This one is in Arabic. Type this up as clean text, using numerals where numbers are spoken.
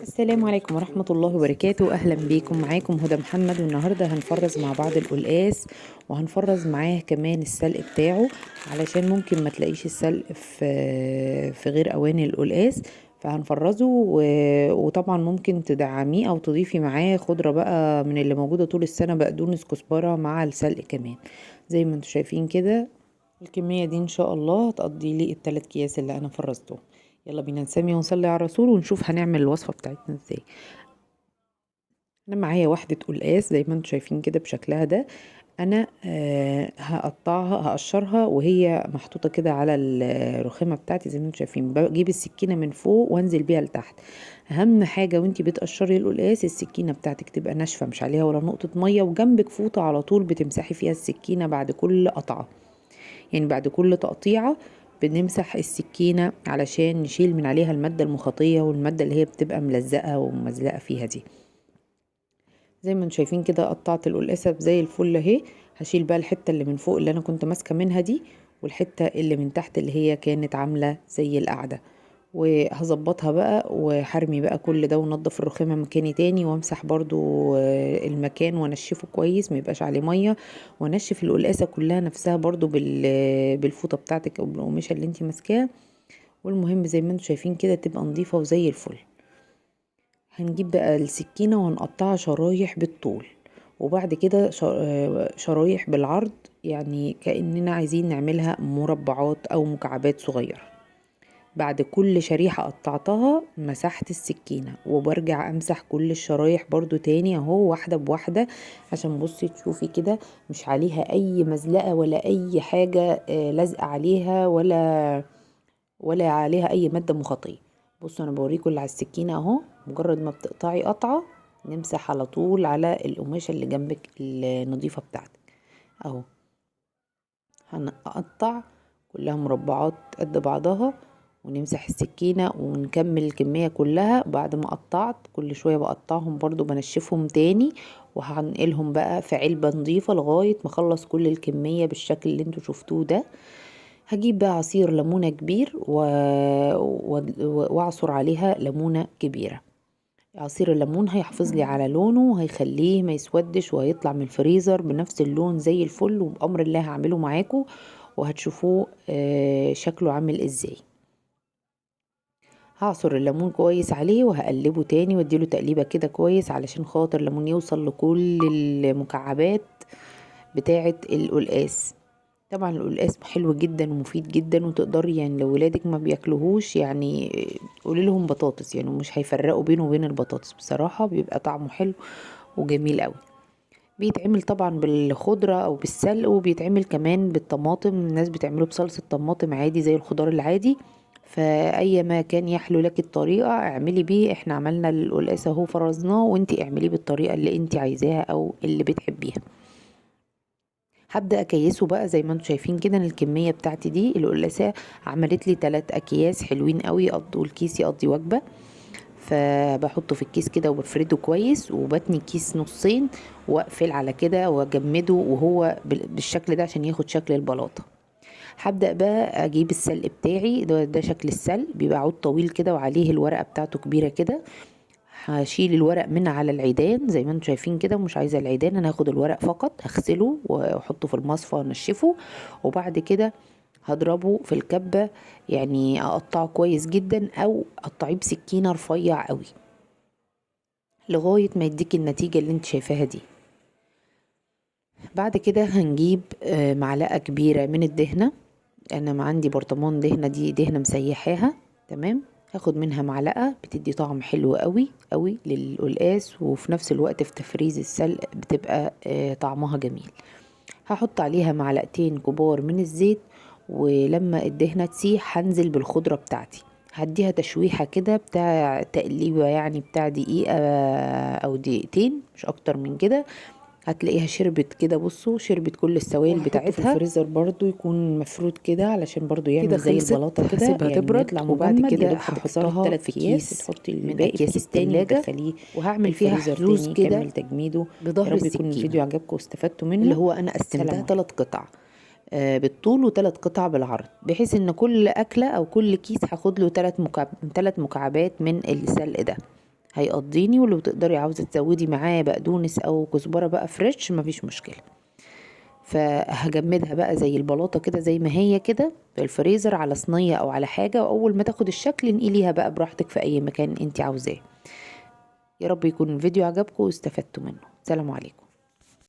السلام عليكم ورحمة الله وبركاته. أهلا بيكم، معاكم هدى محمد. والنهاردة هنفرز مع بعض القلقاس، وهنفرز معاه كمان السلق بتاعه، علشان ممكن ما تلاقيش السلق في غير أوان القلقاس، فهنفرزه وطبعا ممكن تدعميه أو تضيفي معاه خضرة بقى من اللي موجودة طول السنة، بقدونس كزبرة مع السلق كمان. زي ما انتوا شايفين كده الكمية دي ان شاء الله هتقضي لي ال3 اكياس اللي انا فرزتهم. يلا بينا نسمي ونصلي على الرسول ونشوف هنعمل الوصفة بتاعتنا ازاي. انا معايا واحدة قلقاس زي ما انتوا شايفين كده بشكلها ده. انا هقشرها وهي محطوطة كده على الرخامة بتاعتي زي ما انتوا شايفين. بجيب السكينة من فوق وانزل بيها لتحت. اهم حاجة وانتي بتقشري القلقاس السكينة بتاعتك تبقى ناشفة، مش عليها ولا نقطة مية، وجنبك فوطة على طول بتمسحي فيها السكينة بعد كل قطعة. يعني بعد كل تقطيعة بنمسح السكينة علشان نشيل من عليها المادة المخاطية والمادة اللي هي بتبقى ملزقة ومزلقة فيها دي. زي ما انتم شايفين كده قطعت القلقاسة زي الفل اهي. هشيل بقى الحتة اللي من فوق اللي انا كنت ماسكة منها دي، والحتة اللي من تحت اللي هي كانت عاملة زي القعدة، وهظبطها بقى وحرمي بقى كل ده ونضف الرخامة مكاني تاني، وامسح برضو المكان وانشفه كويس ما يبقاش عليه مية، وانشف القلقاسة كلها نفسها برضو بالفوطة بتاعتك او بالقماشة اللي انتي ماسكاها. والمهم زي ما انتم شايفين كده تبقى نظيفة وزي الفل. هنجيب بقى السكينة وهنقطعها شرايح بالطول، وبعد كده شرايح بالعرض، يعني كأننا عايزين نعملها مربعات أو مكعبات صغيرة. بعد كل شريحة قطعتها مسحت السكينة وبرجع أمسح كل الشرايح برضو تاني اهو واحدة بواحدة، عشان بصي تشوفي كده مش عليها أي مزلقة ولا أي حاجة لازقة عليها ولا عليها اي مادة مخاطية. بصوا انا بوريكم اللي على السكينة اهو، مجرد ما بتقطعي قطعة نمسح على طول على القماشة اللي جنبك النظيفة بتاعتك اهو. هنقطع كلها مربعات قد بعضها ونمسح السكينة ونكمل الكمية كلها. بعد ما قطعت كل شوية بقطعهم برضو بنشفهم تاني، وهنقلهم بقى في علبة نظيفة لغاية ما اخلص كل الكمية بالشكل اللي انتوا شفتوه ده. هجيب بقى عصير ليمونة كبير واعصر عليها ليمونة كبيرة. عصير الليمون هيحافظ لي على لونه وهيخليه ما يسودش، وهيطلع من الفريزر بنفس اللون زي الفل، وبأمر الله هعمله معاكم وهتشوفوه شكله عامل ازاي. هعصر الليمون كويس عليه وهقلبه تاني واديله تقليبة كده كويس علشان خاطر الليمون يوصل لكل المكعبات بتاعة القلقاس. طبعا القلقاس حلو جدا ومفيد جدا، وتقدري يعني لو ولادك ما بياكلوهوش يعني قولي لهم بطاطس، يعني مش هيفرقوا بينه وبين البطاطس، بصراحة بيبقى طعمه حلو وجميل قوي. بيتعمل طبعا بالخضرة او بالسلق، وبيتعمل كمان بالطماطم، الناس بتعمله بصلصة طماطم عادي زي الخضار العادي. فاي ما كان يحلو لك الطريقة اعملي بيه. احنا عملنا القلقاس اهو فرزناه، وانتي اعمليه بالطريقة اللي انتي عايزاها او اللي بتحبيها. هبدأ اكيسه بقى زي ما انتم شايفين كده. الكمية بتاعتي دي القلاسة عملت لي 3 اكياس حلوين قوي، يقضوا الكيس يقضي وجبة. فبحطه في الكيس كده وبفرده كويس، وبتني الكيس نصين واقفل على كده واجمده وهو بالشكل ده عشان ياخد شكل البلاطة. هبدأ بقى اجيب السلق بتاعي ده شكل السلق بيبقى عود طويل كده وعليه الورقة بتاعته كبيرة كده. هشيل الورق من على العيدان زي ما انتم شايفين كده، ومش عايزه العيدان، انا هاخد الورق فقط هغسله واحطه في المصفى وانشفه، وبعد كده هضربه في الكبه، يعني اقطعه كويس جدا او اقطعيه بسكينه رفيع قوي لغايه ما يديك النتيجه اللي انت شايفاها دي. بعد كده هنجيب معلقه كبيره من الدهنه. انا ما عندي برطمان دهنه، دي دهنه مسيحاها تمام. هاخد منها معلقه بتدي طعم حلو قوي قوي للقلقاس، وفي نفس الوقت في تفريز السلق بتبقى طعمها جميل. هحط عليها معلقتين كبار من الزيت، ولما الدهنه تسيح هنزل بالخضره بتاعتي، هديها تشويحه كده بتاع تقليبه، يعني بتاع دقيقه او دقيقتين مش اكتر من كده. هتلاقيها شربت كده، بصوا شربت كل السوائل بتاعتها. في الفريزر برضو يكون مفرود كده علشان برضو يعمل زي البلاطه كده، هسيبها يعني تبرد يطلع وبعد مجمد. يا كده دوب هتكسري هحطها الثلاث في اكياس كيس تحطي من الباقي في اكياس كيس تاني التلاجة، وتدخليه وهعمل فيها الفريزر حظوظ تاني كده يكمل تجميده. يا بظهر رب يكون السكينة الفيديو عجبكم واستفدتوا منه. اللي هو انا قسمتها سلام 3 قطع بالطول و3 قطع بالعرض، بحيث ان كل اكلة او كل كيس هاخد له 3 مكعبات من السلق ده. هيقضيني. ولو تقدري عاوزة تزودي معاه بقدونس او كزبرة بقى فريش مفيش مشكلة. فهجمدها بقى زي البلاطة كده زي ما هي كده في الفريزر على صينية او على حاجة، واول ما تاخد الشكل انقليها بقى براحتك في اي مكان انت عاوزاه. يا رب يكون الفيديو عجبكم واستفدتوا منه. سلام عليكم.